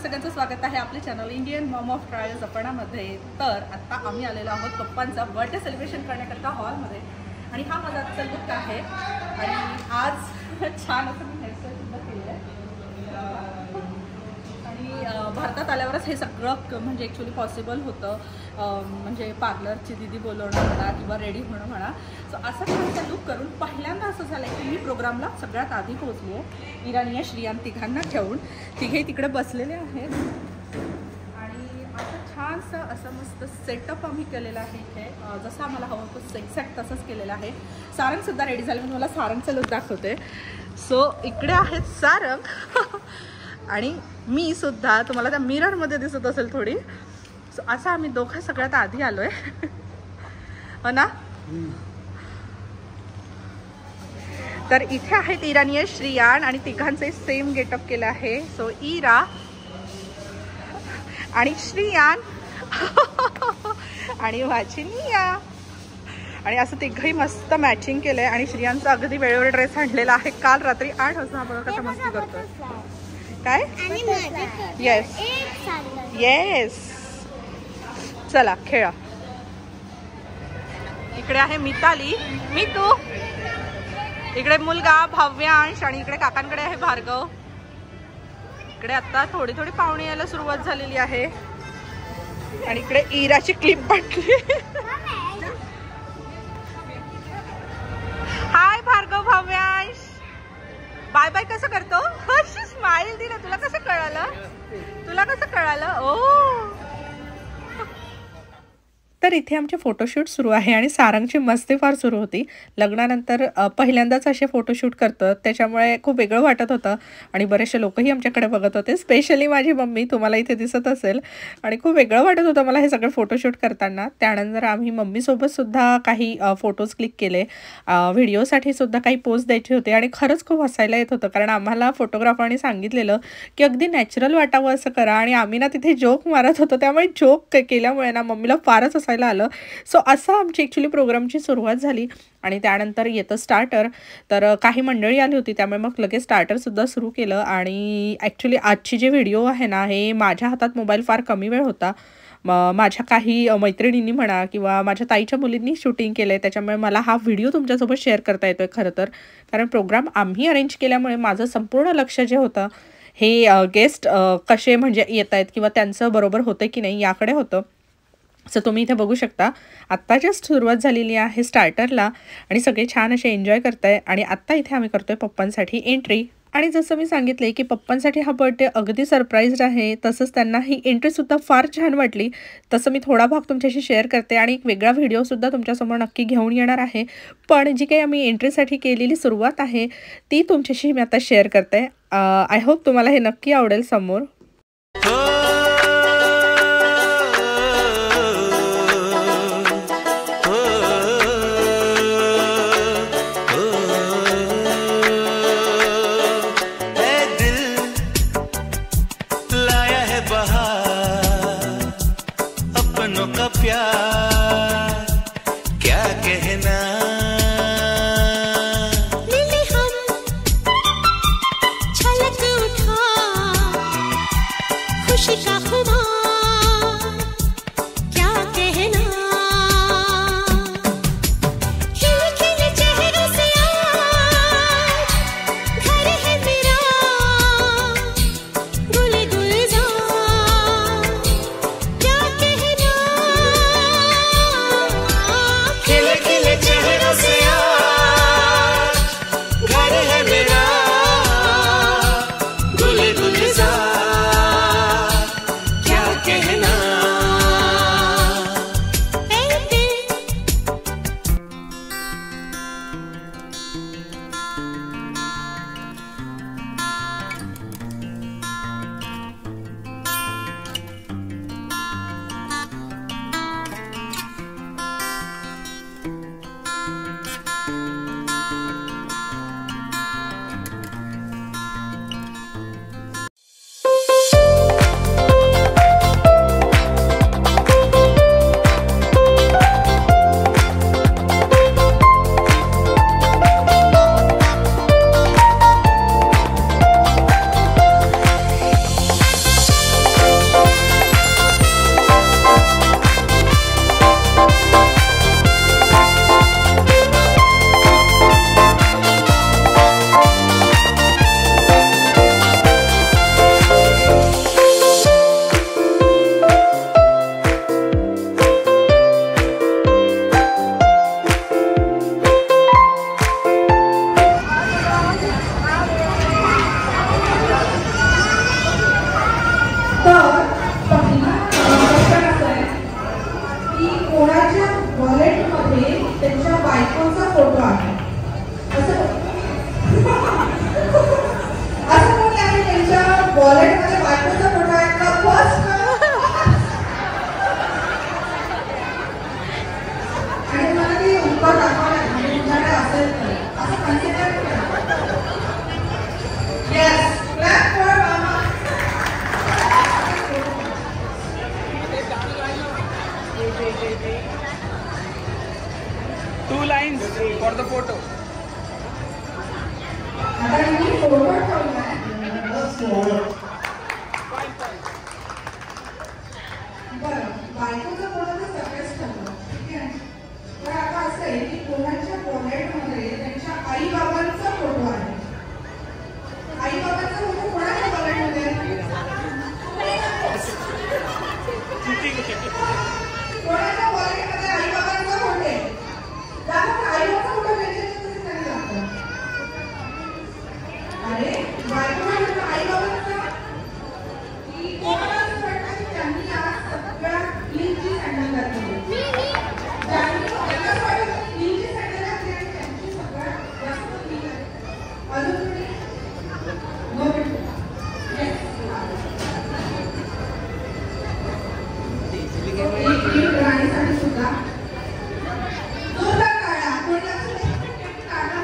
सगळ्यांचं स्वागत आहे आपल्या channel Indian mom of trials अपणामध्ये। तर आता आम्ही आलेलो आहोत पप्पांचा बर्थडे सेलिब्रेशन करण्याकरता हॉलमध्ये आणि हा माझा आजचा लुक आहे। आणि आज छान असं मी हेअरस्टाईल सुद्धा केली आहे आणि भारतात आल्यावरच हे सगळं म्हणजे ॲक्च्युली पॉसिबल होतं, म्हणजे पार्लरची दीदी बोलवणं म्हणा किंवा रेडी होणं म्हणा। सो असं छानसा लुक करून पहिल्यांदा असं झालं की मी प्रोग्रामला सगळ्यात आधी पोहोचले। इराणी श्रियान तिघांना ठेवून तिघे तिकडे बसलेले आहेत आणि असं छानसं असं मस्त सेटअप आम्ही केलेला आहे इथे, जसं आम्हाला हवं होतं एक्झॅक्ट तसंच केलेलं आहे। सारंगसुद्धा रेडी झालं, मी तुम्हाला सारंगचं लुक दाखवते। सो इकडे आहेत सारंग आणि मी सुद्धा, तुम्हाला त्या मिररमध्ये दिसत असेल थोडी। सो असं आम्ही दोघं सगळ्यात आधी आलोय हो ना। तर इथे आहेत इराणी श्रियान आणि तिघांचे सेम गेटअप केलं आहे। सो इरा आणि श्रियान आणि माझी निया आणि असं तिघही मस्त मॅचिंग केलंय आणि श्रियांचा अगदी वेळेवर ड्रेस आणलेला आहे। काल रात्री 8 वाजता आपण कसा मस्ती करतो काय। येस येस, चला खेळा। इकडे आहे मिताली, मितू, इकडे मुलगा भाव्यांश आणि इकडे काकांकडे आहे भार्गव। इकडे आता थोडी थोडी पाहुणे यायला सुरुवात झालेली आहे आणि इकडे इराची क्लिप बांधली। हाय भार्गव, भाव्यांश बाय बाय कसं करतो, अशी स्माइल दिला। तुला कसं कळालं, तुला कसं कळालं। ओ तर इथे आमचे फोटोशूट सुरू आहे आणि सारंगची मस्ती फार सुरू होती। लग्नानंतर पहिल्यांदाच असे फोटोशूट करतात, त्याच्यामुळे खूप वेगळं वाटत होतं आणि बरेचसे लोकही आमच्याकडे बघत होते, स्पेशली माझी मम्मी, तुम्हाला इथे दिसत असेल। आणि खूप वेगळं वाटत होतं मला हे सगळं फोटोशूट करताना। त्यानंतर आम्ही मम्मीसोबतसुद्धा काही फोटोज क्लिक केले, व्हिडिओसाठी सुद्धा काही पोस्ट द्यायचे होते आणि खरंच खूप हसायला येत होतं, कारण आम्हाला फोटोग्राफरने सांगितलेलं की अगदी नॅचरल वाटावं असं करा आणि आम्ही ना तिथे जोक मारत होतो, त्यामुळे जोक केल्यामुळे ना मम्मीला फारच हसायला आलं। सो असं आमची ॲक्च्युली प्रोग्रामची सुरुवात झाली आणि त्यानंतर येतं स्टार्टर। तर काही मंडळी आली होती त्यामुळे मग लगेच स्टार्टरसुद्धा सुरू केलं आणि ॲक्च्युली आजची जे व्हिडिओ आहे ना, हे माझ्या हातात मोबाईल फार कमी वेळ होता, माझ्या काही मैत्रिणींनी म्हणा किंवा माझ्या ताईच्या मुलींनी शूटिंग केलं आहे, त्याच्यामुळे मला हा व्हिडिओ तुमच्यासोबत शेअर करता येतो आहे खरं तर, कारण प्रोग्राम आम्ही अरेंज केल्यामुळे माझं संपूर्ण लक्ष जे होतं हे गेस्ट कसे म्हणजे येत आहेत किंवा त्यांचं बरोबर होतं की नाही याकडे होतं। सो तुम्ही इथे बघू शकता आत्ता जस्ट सुरुवात झालेली आहे स्टार्टरला आणि सगळे छान असे एन्जॉय करताय आणि आत्ता इथे आम्ही करतोय पप्पांसाठी एंट्री। आणि जसं मी सांगितले की पप्पांसाठी हा बर्थडे अगदी सरप्राईज आहे, तसंच त्यांना ही एंट्रीसुद्धा फार छान वाटली, तसं मी थोडा भाग तुमच्याशी शेअर करते आणि एक वेगळा व्हिडिओसुद्धा तुमच्यासमोर नक्की घेऊन येणार आहे। पण जी काही आम्ही एंट्रीसाठी केलेली सुरुवात आहे ती तुमच्याशी मी आता शेअर करते। आय होप तुम्हाला हे नक्की आवडेल समोर। Two lines for the photo. बायकोचं कोणाचं सगळंच ठरलं, ठीक आहे. तर आता असं आहे की कोणाच्या वॉलेटमध्ये त्यांच्या आई बाबांचा फोटो आहे. आई बाबांचा फोटो कोणाच्या वॉलेटमध्ये कोणाच्या वॉलेटमध्ये आई बाबांचा फोटो आहे. त्यामुळे आई बाबांचा फोटो त्यांच्याकडे नाही लागतो. अरे बायको आई बाबांचा की कोणाचं वाटतं की त्यांनी आज सगळ्या क्लीनची सँडल घातली. त्यांनी सगळ्यात वाटतं क्लीनची सँडल घातली आणि त्यांची सगळ्यात जास्त क्लीन आहे. अजून तुम्ही नो भेटू राणीसाठी सुद्धा जोरदार काढा. कोणी लक्ष काढा.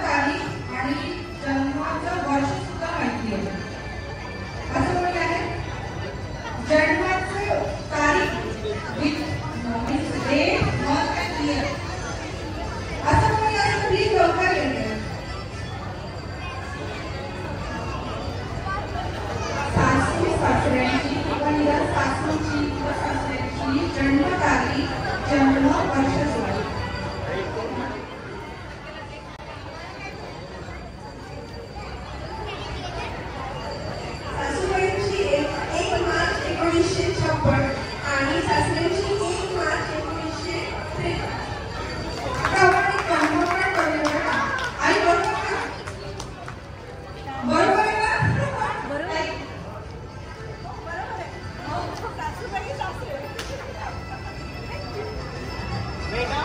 तारीख आणि जन्माचं वर्ष सुद्धा माहिती आहे. असं कोणी आहे जन्माचं तारीख with date month and year. असं कोणी आहे प्लीज लवकर येते. सासू सासऱ्यांची किंवा या सासूची किंवा सासऱ्यांची जन्मतारीख जन्म वर्ष सोडा. सासूबाईंची 1 मार्च 1956 आणि सासऱ्यांची 1 मार्च 1953. प्रामाणिक कन्फर्म करून बघा. आई बरोबर का? बरोबर आहे का? बरोबर आहे. सासूबाई सासरे बेटा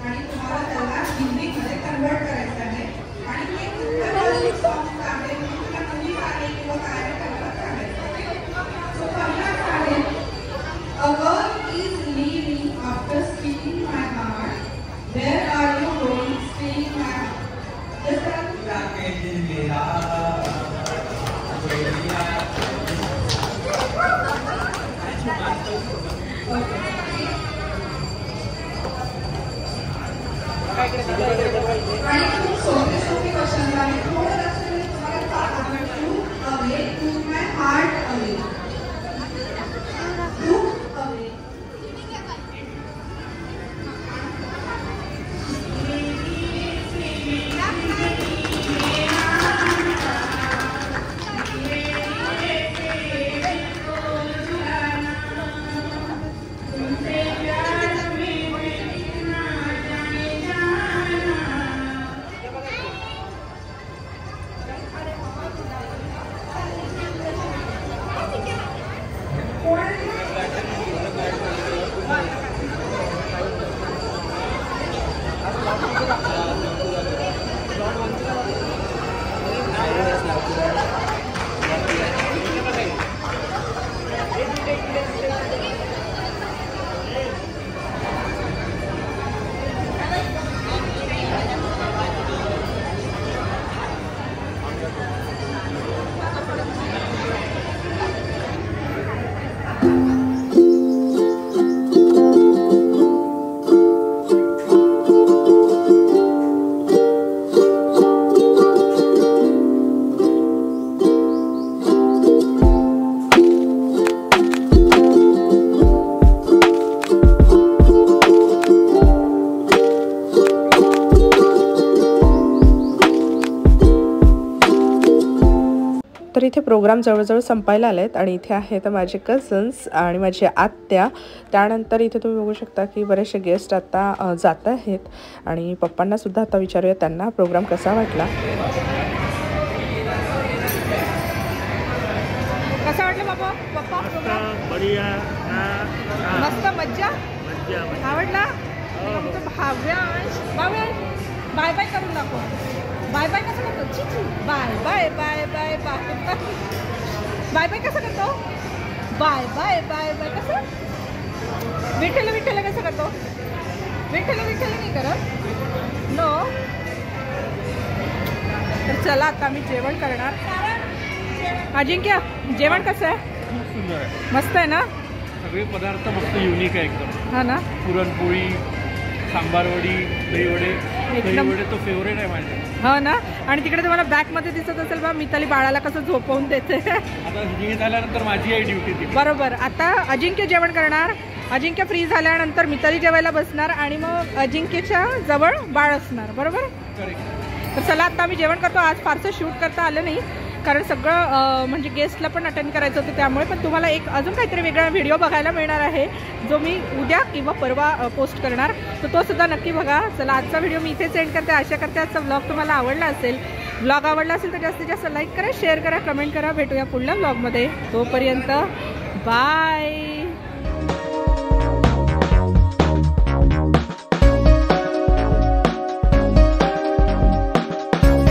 आणि तुम्हाला त्याला हिंदीमध्ये कन्वर्ट करायचं आहे आणि ते कुठलं सॉन्ग आहे कुठला मूवी आहे किंवा काय करायला सांगायचं. सो पहिला आहे A girl is leaving after stealing my heart. Where are you going, stealing my heart? आणि खूप सोपे सोपे क्वेश्चन आहे. थोडं लक्ष देऊन तुम्हाला सांगा. Took away, took my heart away. Took away. तर इथे प्रोग्राम जवळजवळ संपायला आलेत आणि इथे आहेत माझे कझन्स आणि माझी आत्या. त्यानंतर इथे तुम्ही बघू शकता की बरेचसे गेस्ट आता जात आहेत आणि पप्पांना सुद्धा आता विचारूया त्यांना प्रोग्राम कसा वाटला. कसा वाटला बाबा पप्पा प्रोग्राम? बढिया. मस्त मज्जा. मज्जा. आवडला. भाव्यांश बाय बाय करून दाखव. बाय बाय कसं करतो. चिची bye bye bye bye bye bye bye कसं करतो. बाय बाय बाय बाय कसं. विठ्ठल विठ्ठल कसं करतो. विठ्ठल विठ्ठल नाही करत. नो. तर चला आता आम्ही जेवण करणार. अजिंक्य जेवण कसं आहे. खूप सुंदर आहे. मस्त आहे ना. सगळे पदार्थ मस्त युनिक आहे एकदम. हा ना. पुरणपोळी, सांबारवडी, दहीवडे. दहीवडे तो फेवरेट आहे माझे. हो ना. आणि तिकडे तुम्हाला बॅकमध्ये दिसत असेल बा मिताली बाळाला कसं झोपवून देते. आता हे झाल्यानंतर माझी आहे ड्युटी ती. बरोबर. आता अजिंक्य जेवण करणार. अजिंक्य फ्री झाल्यानंतर मिताली जेवायला बसणार आणि मग अजिंक्यच्या जवळ बाळ असणार. बरोबर. तर चला आता आम्ही जेवण करतो. आज फारसं शूट करता आलं नाही कारण सगळं म्हणजे गेस्टला पण अटेंड करायचं होतं त्यामुळे. पण तुम्हाला एक अजून काहीतरी वेगळा व्हिडिओ बघायला मिळणार आहे जो मी उद्या किंवा परवा पोस्ट करणार. तर तो सुद्धा नक्की बघा. चला आजचा व्हिडिओ मी इथेच एंड करते. आशा करते आजचा व्लॉग तुम्हाला आवडला असेल. व्लॉग आवडला असेल तर जास्तीत जास्त लाईक करा, शेअर करा, कमेंट करा. भेटूया पुढल्या व्लॉगमध्ये. तोपर्यंत बाय.